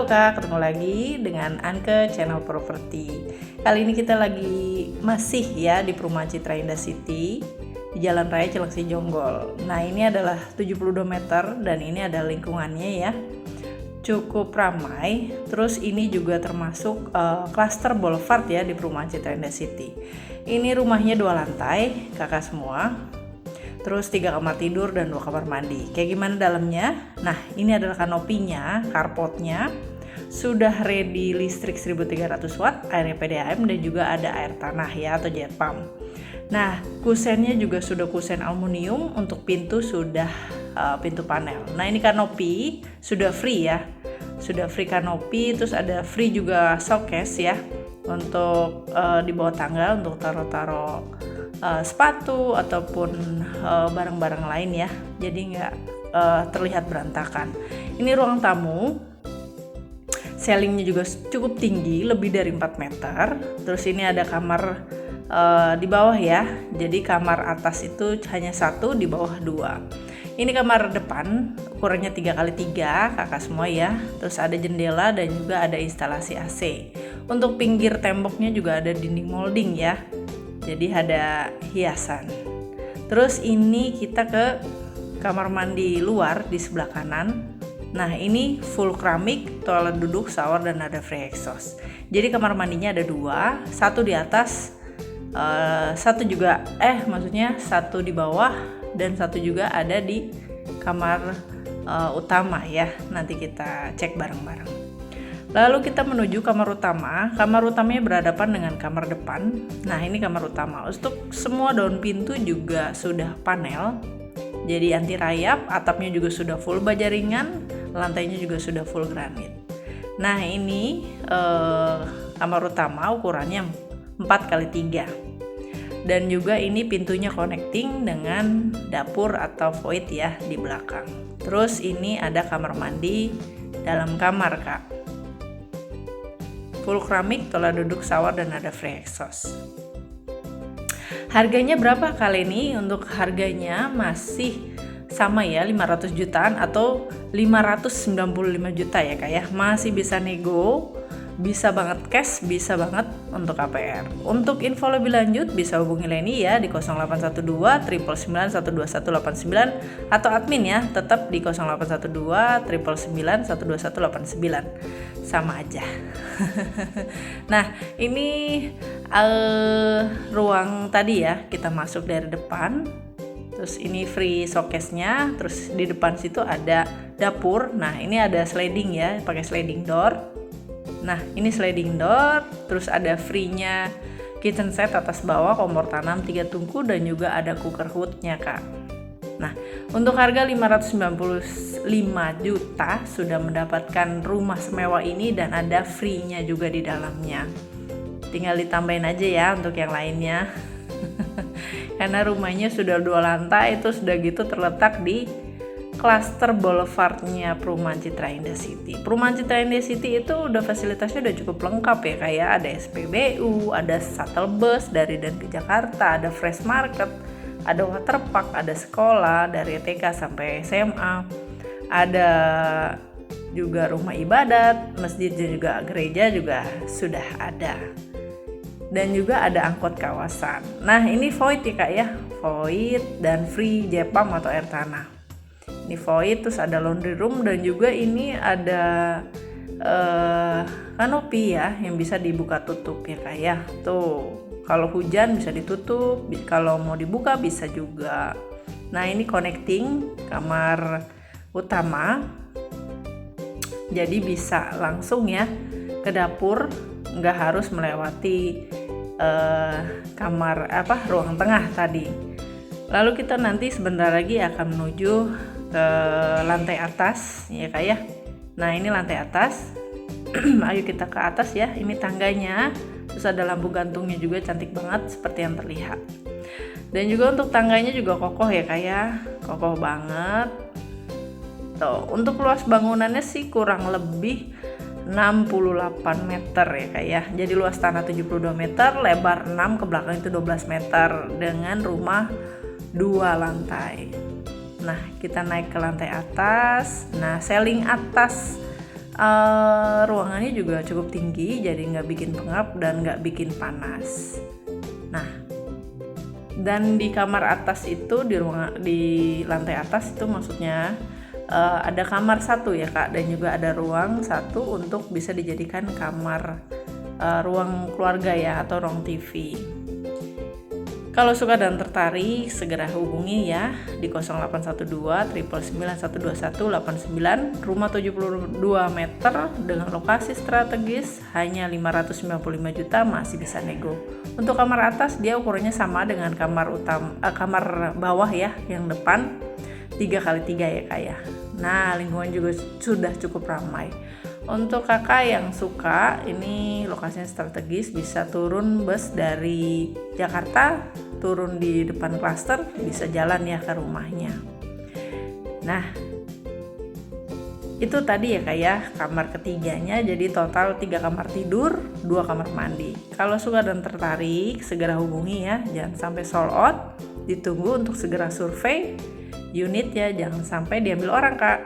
Kak, ketemu lagi dengan Anke Channel Property. Kali ini kita lagi masih ya di perumahan Citra Indah City di Jalan Raya Cilengsi Jonggol. Nah, ini adalah 72 meter dan ini ada lingkungannya ya. Cukup ramai. Terus ini juga termasuk cluster boulevard ya di perumahan Citra Indah City. Ini rumahnya 2 lantai, kakak semua. Terus 3 kamar tidur dan 2 kamar mandi. Kayak gimana dalamnya? Nah, ini adalah kanopinya, carportnya. Sudah ready listrik 1300 watt, airnya PDAM dan juga ada air tanah ya atau jet pump. Nah, kusennya juga sudah kusen aluminium, untuk pintu sudah pintu panel. Nah, ini kanopi sudah free ya. Sudah free kanopi, terus ada free juga showcase ya untuk di bawah tangga untuk taruh-taruh sepatu ataupun barang-barang lain ya, jadi nggak terlihat berantakan. Ini ruang tamu, ceilingnya juga cukup tinggi, lebih dari 4 meter. Terus ini ada kamar di bawah ya, jadi kamar atas itu hanya 1, di bawah 2. Ini kamar depan, ukurannya 3x3 kakak semua ya. Terus ada jendela dan juga ada instalasi AC. Untuk pinggir temboknya juga ada dinding molding ya, jadi ada hiasan. Terus ini kita ke kamar mandi luar di sebelah kanan. Nah, ini full keramik, toilet duduk, shower dan ada free exhaust. Jadi kamar mandinya ada 2, satu di atas, satu di bawah dan satu juga ada di kamar utama ya. Nanti kita cek bareng-bareng. Lalu kita menuju kamar utama. Kamar utamanya berhadapan dengan kamar depan. Nah, ini kamar utama. Untuk semua daun pintu juga sudah panel, jadi anti rayap. Atapnya juga sudah full baja ringan, lantainya juga sudah full granit. Nah, ini kamar utama ukurannya 4x3. Dan juga ini pintunya connecting dengan dapur atau void ya di belakang. Terus ini ada kamar mandi dalam kamar kak. Full keramik, toilet duduk, shower dan ada free exhaust. Harganya berapa kali ini? Untuk harganya masih sama ya, 500 jutaan atau 595 juta ya kak ya. Masih bisa nego, bisa banget cash, bisa banget untuk KPR. Untuk info lebih lanjut bisa hubungi Leni ya di 0812 999 12189 atau admin ya tetap di 0812 999 12189. Sama aja. Nah, ini ruang tadi ya, kita masuk dari depan. Terus ini free showcase-nya, terus di depan situ ada dapur. Nah, ini ada sliding ya, pakai sliding door. Nah, ini sliding door, terus ada free-nya kitchen set atas bawah, kompor tanam 3 tungku dan juga ada cooker hood-nya kak. Nah, untuk harga 595 juta sudah mendapatkan rumah semewah ini dan ada free-nya juga di dalamnya. Tinggal ditambahin aja ya untuk yang lainnya. Karena rumahnya sudah 2 lantai, itu sudah gitu terletak di cluster boulevardnya perumahan Citra Indah City. Perumahan Citra Indah City itu udah fasilitasnya udah cukup lengkap ya, kayak ada SPBU, ada shuttle bus dari dan ke Jakarta, ada fresh market, ada waterpark, ada sekolah dari TK sampai SMA, ada juga rumah ibadat, masjid juga gereja juga sudah ada. Dan juga ada angkot kawasan. Nah, ini void ya kak ya, void dan free jet pump atau air tanah. Ini void, terus ada laundry room dan juga ini ada kanopi ya yang bisa dibuka tutup ya kak ya. Tuh, kalau hujan bisa ditutup, kalau mau dibuka bisa juga. Nah, ini connecting kamar utama, jadi bisa langsung ya ke dapur, nggak harus melewati ruang tengah tadi. Lalu kita nanti sebentar lagi akan menuju ke lantai atas ya kak ya. Nah, ini lantai atas. Ayo kita ke atas ya. Ini tangganya. Terus ada lampu gantungnya juga cantik banget seperti yang terlihat. Dan juga untuk tangganya juga kokoh ya kak ya. Kokoh banget. Tuh, untuk luas bangunannya sih kurang lebih 68 meter ya kak ya. Jadi luas tanah 72 meter, lebar 6, ke belakang itu 12 meter dengan rumah 2 lantai. Nah, kita naik ke lantai atas. Nah, ceiling atas Ruangannya juga cukup tinggi, jadi nggak bikin pengap dan nggak bikin panas. Nah, dan di kamar atas itu, di lantai atas itu maksudnya ada kamar satu ya Kak, dan juga ada ruang satu untuk bisa dijadikan kamar ruang keluarga ya, atau ruang TV. Kalau suka dan tertarik, segera hubungi ya di 0812 999 121 89, rumah 72 meter dengan lokasi strategis, hanya 595 juta, masih bisa nego. Untuk kamar atas dia ukurannya sama dengan kamar kamar bawah ya, yang depan 3x3 ya Kak ya. Nah, lingkungan juga sudah cukup ramai. Untuk kakak yang suka, ini lokasinya strategis, bisa turun bus dari Jakarta, turun di depan klaster, bisa jalan ya ke rumahnya. Nah, itu tadi ya Kak ya, kamar ketiganya, jadi total 3 kamar tidur, 2 kamar mandi. Kalau suka dan tertarik, segera hubungi ya, jangan sampai sold out, ditunggu untuk segera survei unit ya, jangan sampai diambil orang Kak.